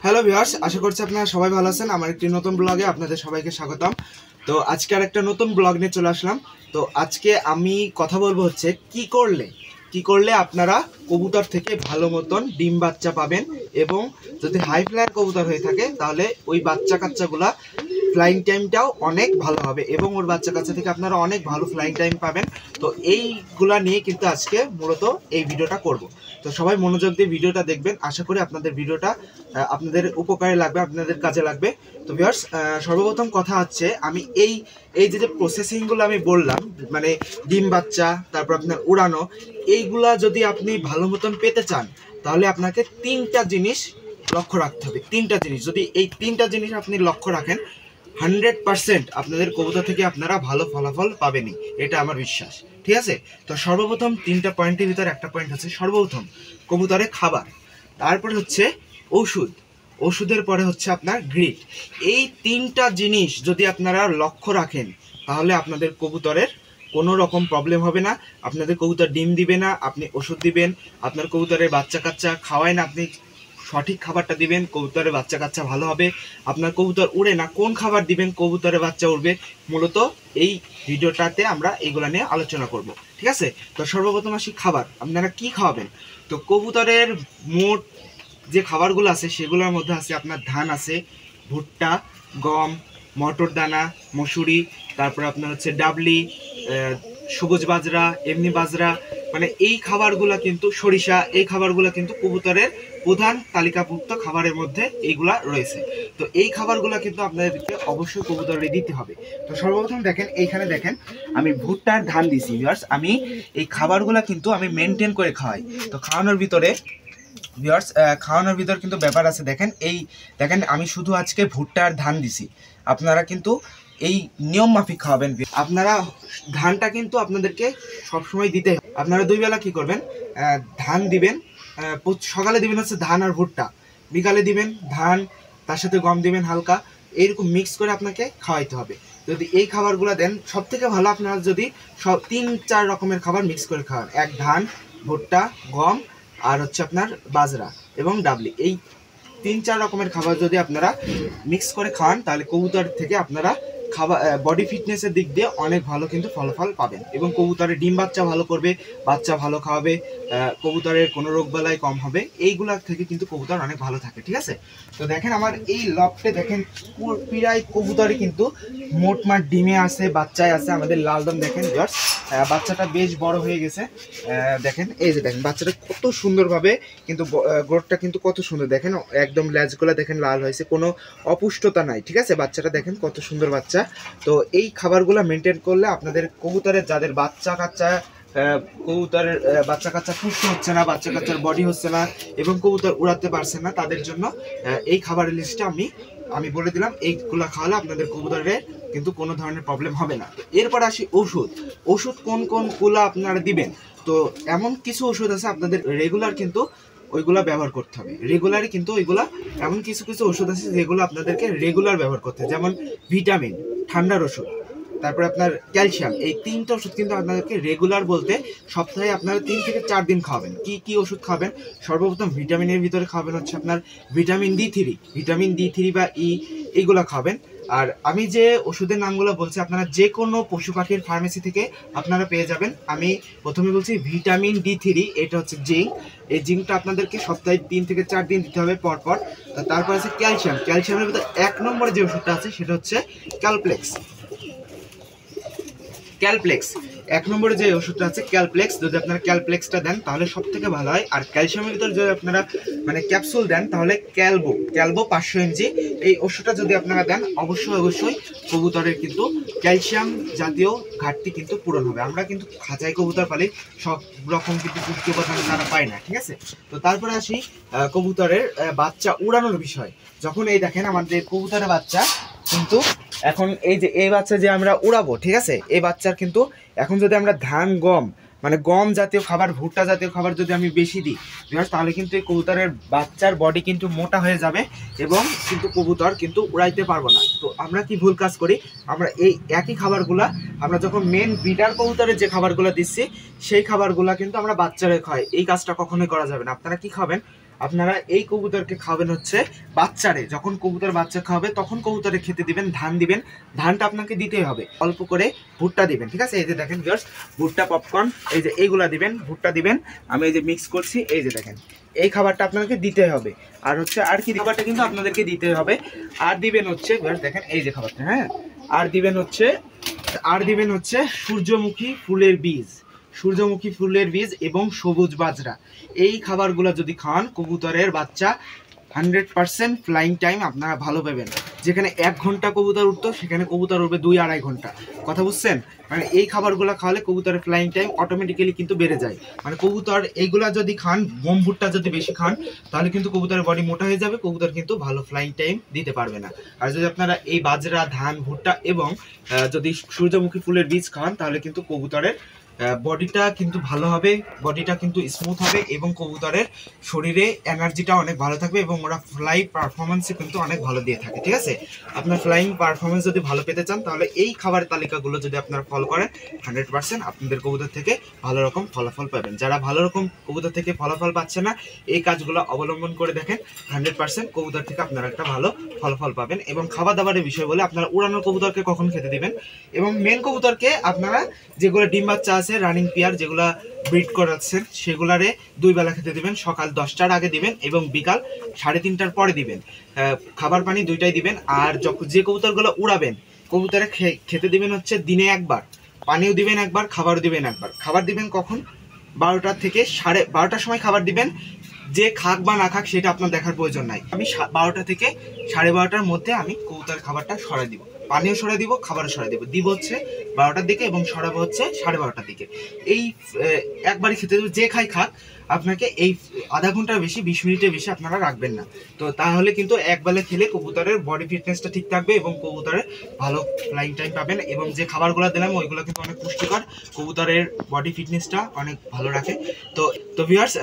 Hello viewers, আশা করছি আপনারা সবাই ভালো আছেন। আমার একটি নতুন ব্লগে আপনাদের সবাইকে স্বাগতম। তো আজকে আর একটা নতুন ব্লগ নিয়ে চলে আসলাম। তো আজকে আমি কথা বলবো হচ্ছে কি করলে আপনারা কবুতর থেকে ভালো মতন ডিম বাচ্চা পাবেন, এবং যদি হাই ফ্লায়ার কবুতর হয়ে থাকে তাহলে ওই বাচ্চা কাচ্চাগুলা ফ্লাইং টাইমটাও অনেক ভালো হবে এবং ওর বাচ্চা কাচ্চা থেকে আপনারা অনেক ভালো ফ্লাইং টাইম পাবেন। তো এইগুলা নিয়ে কিন্তু আজকে মূলত এই ভিডিওটা করব। তো সবাই মনোযোগ দিয়ে ভিডিওটা দেখবেন, আশা করি আপনাদের ভিডিওটা আপনাদের উপকারে লাগবে, আপনাদের কাজে লাগবে। তো ভিউয়ার্স, সর্বপ্রথম কথা হচ্ছে আমি এই যে প্রসেসিংগুলো আমি বললাম, মানে ডিম বাচ্চা, তারপর আপনার উড়ানো, এইগুলা যদি আপনি ভালো মতন পেতে চান তাহলে আপনাকে তিনটা জিনিস লক্ষ্য রাখতে হবে। তিনটা জিনিস, যদি এই তিনটা জিনিস আপনি লক্ষ্য রাখেন 100% আপনাদের কবুতর থেকে আপনারা ভালো ফলাফল পাবেনই, এটা আমার বিশ্বাস। ঠিক আছে? তো সর্বপ্রথম তিনটা পয়েন্টের ভিতরে একটা পয়েন্ট হচ্ছে সর্বপ্রথম কবুতরের খাবার, তারপরে হচ্ছে ওষুধের পরে হচ্ছে আপনার গ্রিড। এই তিনটা জিনিস যদি আপনারা লক্ষ্য রাখেন তাহলে আপনাদের কবুতরের কোনো রকম প্রবলেম হবে না। আপনাদের কবুতর ডিম দিবে না, আপনি ওষুধ দিবেন, আপনার কবুতরের বাচ্চা কাচ্চা খাওয়ায় না, আপনি সঠিক খাবারটা দিবেন, কবুতরের বাচ্চা কাচ্চা ভালো হবে। আপনার কবুতর উড়ে না, কোন খাবার দিবেন কবুতরের বাচ্চা উড়বে, মূলত এই ভিডিওটাতে আমরা এইগুলা নিয়ে আলোচনা করব। ঠিক আছে? তো সর্বপ্রথম আসি খাবার, আপনারা কি খাওয়াবেন। তো কবুতরের মোট যে খাবারগুলো আছে সেগুলোর মধ্যে আছে আপনার ধান আছে, ভুট্টা, গম, মটর দানা, মসুরি, তারপর আপনার হচ্ছে ডাবলি, সবুজ বাজরা, এমনি বাজরা, মানে এই খাবারগুলো কিন্তু সরিষা, এই খাবারগুলো কিন্তু কবুতরের প্রধান তালিকাভুক্ত খাবারের মধ্যে এইগুলা রয়েছে। তো এই খাবারগুলো কিন্তু আপনাদেরকে অবশ্যই কবুতরে দিতে হবে। তো সর্বপ্রথম দেখেন, এইখানে দেখেন আমি ভুট্টার ধান দিছি ভিউয়ার্স। আমি এই খাবারগুলো কিন্তু আমি মেনটেন করে খাওয়াই। তো খাওয়ানোর ভিতর কিন্তু ব্যাপার আছে। দেখেন আমি শুধু আজকে ভুট্টার ধান দিছি, আপনারা কিন্তু এই নিয়ম মাফিক খাওয়াবেন। আপনারা ধানটা কিন্তু আপনাদেরকে সবসময় দিতে হবে। আপনারা দুই বেলা কি করবেন, ধান দিবেন, সকালে দিবেন হচ্ছে ধান আর ভুট্টা, বিকালে দিবেন ধান, তার সাথে গম দিবেন হালকা, এইরকম মিক্স করে আপনাকে খাওয়াইতে হবে। যদি এই খাবারগুলো দেন সব থেকে ভালো, আপনারা যদি সব 3-4 রকমের খাবার মিক্স করে খাওয়ান, এক ধান, ভুট্টা, গম, আর হচ্ছে আপনার বাজরা এবং ডাবলি, এই 3-4 রকমের খাবার যদি আপনারা মিক্স করে খাওয়ান তাহলে কবুতর থেকে আপনারা খাবার বডি ফিটনেসের দিক দিয়ে অনেক ভালো কিন্তু ফলাফল পাবেন, এবং কবুতরের ডিম বাচ্চা ভালো করবে, বাচ্চা ভালো খাওয়াবে, কবুতরের কোনো রোগবালাই কম হবে, এইগুলা থেকে কিন্তু কবুতর অনেক ভালো থাকে। ঠিক আছে? তো দেখেন আমার এই লফটে দেখেন প্রায় কবুতরই কিন্তু মোটমাট ডিমে আছে, বাচ্চায় আছে। আমাদের লালদম দেখেন ভিউয়ার্স, বাচ্চাটা বেশ বড় হয়ে গেছে। দেখেন এই যে দেখেন বাচ্চাটা কত সুন্দরভাবে কিন্তু গোটটা কিন্তু কত সুন্দর, দেখেন একদম লেজগুলো দেখেন লাল হয়েছে, কোনো অপুষ্টতা নাই। ঠিক আছে? বাচ্চাটা দেখেন কত সুন্দর বাচ্চা। তো এই খাবারগুলো মেনটেন করলে আপনাদের কবুতরের যাদের কবুতরের বাচ্চা কাচ্চা পুষ্ট হচ্ছে না, বাচ্চা কাচ্চার বডি হচ্ছে না এবং কবুতর উড়াতে পারছে না, তাদের জন্য এই খাবারের লিস্টটা আমি বলে দিলাম। এইগুলা খাওয়ালে আপনাদের কবুতরের কিন্তু কোনো ধরনের প্রবলেম হবে না। এরপর আসি ওষুধ কোনগুলো আপনারা দিবেন। তো এমন কিছু ওষুধ আছে আপনাদের রেগুলার কিন্তু ওইগুলা ব্যবহার করতে হবে, রেগুলারই কিন্তু ওইগুলা, এমন কিছু ওষুধ আছে যেগুলো আপনাদেরকে রেগুলার ব্যবহার করতে হবে, যেমন ভিটামিন, ঠান্ডার ওষুধ, তারপরে আপনার ক্যালসিয়াম। এই তিনটা ওষুধ কিন্তু আপনাদেরকে রেগুলার বলতে সপ্তাহে আপনারা 3 থেকে 4 দিন খাওয়াবেন। কি ওষুধ খাবেন? সর্বপ্রথম ভিটামিনের ভিতরে খাওয়াবেন হচ্ছে আপনার ভিটামিন ডি3 বা এইগুলো খাবেন। আর আমি যে ওষুধের নামগুলো বলছি আপনারা যে কোনো পশু পাখির ফার্মেসি থেকে আপনারা পেয়ে যাবেন। আমি প্রথমে বলছি ভিটামিন ডি3, এটা হচ্ছে জিঙ্ক। এই জিঙ্কটা আপনাদেরকে সপ্তাহে 3 থেকে 4 দিন দিতে হবে পরপর। তারপর আছে ক্যালসিয়ামের ভিতরে 1 নম্বরে যে ওষুধটা আছে সেটা হচ্ছে ক্যালপ্লেক্স। 1 নম্বরে যে ওষুধটা আছে ক্যালপ্লেক্স, যদি আপনারা ক্যালপ্লেক্সটা দেন তাহলে সব থেকে ভালো হয়। আর ক্যালসিয়ামের ভিতরে যদি আপনারা মানে ক্যাপসুল দেন তাহলে ক্যালবো 500 mg, এই ওষুধটা যদি আপনারা দেন অবশ্যই কবুতরের কিন্তু ক্যালসিয়াম জাতীয় ঘাটতি কিন্তু পূরণ হবে। আমরা কিন্তু খাঁচাই কবুতর পালি, সব রকম কিন্তু পুষ্টি উপাদান তারা পায় না। ঠিক আছে? তো তারপরে আসি কবুতরের বাচ্চা উড়ানোর বিষয়। যখন এই দেখেন আমাদের কবুতরের বাচ্চা কিন্তু এখন এই বাচ্চা যে আমরা উড়াবো, ঠিক আছে, এই বাচ্চার কিন্তু এখন যদি আমরা ধান, গম, মানে গম জাতীয় খাবার, ভুট্টা জাতীয় খাবার যদি আমি বেশি দিই তাহলে কিন্তু এই কবুতরের বাচ্চার বডি কিন্তু মোটা হয়ে যাবে এবং কিন্তু কবুতর কিন্তু উড়াইতে পারবো না। তো আমরা কি ভুল কাজ করি, আমরা এই একই খাবারগুলা আমরা যখন মেন ব্রিডার কবুতরের যে খাবারগুলো দিচ্ছি সেই খাবারগুলা কিন্তু আমরা বাচ্চারে খাই। এই কাজটা কখনোই করা যাবে না। আপনারা কি খাবেন, আপনারা এই কবুতরকে খাওয়াবেন হচ্ছে বাচ্চারে, যখন কবুতর বাচ্চা খাওয়াবে তখন কবুতরে খেতে দিবেন, ধান দিবেন। ধানটা আপনাকে দিতেই হবে, অল্প করে ভুট্টা দিবেন, ঠিক আছে? এই যে দেখেন ভিউয়ার্স, ভুট্টা, পপকর্ন, এই যে এইগুলা দিবেন, ভুট্টা দিবেন। আমি এই যে মিক্স করছি, এই যে দেখেন, এই খাবারটা আপনাকে দিতে হবে। আর হচ্ছে আর কি খাবারটা কিন্তু আপনাদেরকে দিতে হবে। আর দিবেন হচ্ছে দেখেন এই যে খাবারটা, হ্যাঁ, আর দিবেন হচ্ছে সূর্যমুখী ফুলের বীজ, সূর্যমুখী ফুলের বীজ এবং সবুজ বাজরা। এই খাবারগুলো যদি খান কবুতরের বাচ্চা 100% ফ্লাইং টাইম আপনারা ভালো পাবেন। যেখানে 1 ঘন্টা কবুতর উঠতো সেখানে কবুতর উঠবে 2-2.5 ঘন্টা। কথা বুঝছেন? মানে এই খাবারগুলো খাওয়ালে কবুতরের ফ্লাইং টাইম অটোমেটিক্যালি কিন্তু বেড়ে যায়। মানে কবুতর এইগুলা যদি খান, গম ভুট্টা যদি বেশি খান, তাহলে কিন্তু কবুতরের বডি মোটা হয়ে যাবে, কবুতর কিন্তু ভালো ফ্লাইং টাইম দিতে পারবে না। আর যদি আপনারা এই বাজরা, ধান, ভুট্টা এবং যদি সূর্যমুখী ফুলের বীজ খান, তাহলে কিন্তু কবুতরের বডিটা কিন্তু ভালো হবে, বডিটা কিন্তু স্মুথ হবে এবং কবুতরের শরীরে এনার্জিটা অনেক ভালো থাকবে এবং ওরা ফ্লাই পারফরমেন্সে কিন্তু অনেক ভালো দিয়ে থাকে, ঠিক আছে? আপনার ফ্লাইং পারফরমেন্স যদি ভালো পেতে চান, তাহলে এই খাবারের তালিকাগুলো যদি আপনারা ফলো করেন, 100% আপনাদের কবুতর থেকে ভালো রকম ফলাফল পাবেন। যারা ভালো রকম কবুতর থেকে ফলাফল পাচ্ছে না, এই কাজগুলো অবলম্বন করে দেখেন, 100% কবুতর থেকে আপনারা একটা ভালো ফলাফল পাবেন। এবং খাবার দাবারের বিষয় বলে, আপনারা উড়ানোর কবুতরকে কখন খেতে দিবেন এবং মেন কবুতরকে আপনারা যেগুলো ডিম বাচ্চা আছে, রানিং পেয়ার যেগুলা ব্রিড করাচ্ছেন, সেগুলারে 2 বেলা খেতে দিবেন। সকাল 10টার আগে দিবেন এবং বিকাল 3:30টার পরে দিবেন। খাবার পানি দুইটাই দিবেন। আর যখন যে কবুতরগুলো উড়াবেন, কবুতরে খেতে দিবেন হচ্ছে দিনে একবার, পানিও দিবেন একবার, খাবারও দিবেন একবার। খাবার দিবেন কখন? 12টা থেকে 12:30টার সময় খাবার দিবেন। যে খাক বা না খাক সেটা আপনার দেখার প্রয়োজন নাই। আমি 12টা থেকে 12:30টার মধ্যে আমি কবুতরের খাবারটা সরাই দিব, পানিও সরাই দিব, খাবারও সরাই দিব হচ্ছে 12টার দিকে এবং সরাবো হচ্ছে 12:30টার দিকে। এই একবারই খেতে দেবো, যে খাই খাক। আপনাকে এই আধা ঘন্টার বেশি, 20 মিনিটের বেশি আপনারা রাখবেন না। তো তাহলে কিন্তু একবেলা খেলে কবুতরের বডি ফিটনেসটা ঠিক থাকবে এবং কবুতরের ভালো ফ্লাইং টাইম পাবেন। এবং যে খাবারগুলো দিলাম ওইগুলো কিন্তু অনেক পুষ্টিকর, কবুতরের বডি ফিটনেসটা অনেক ভালো রাখে। তো ভিউয়ার্স,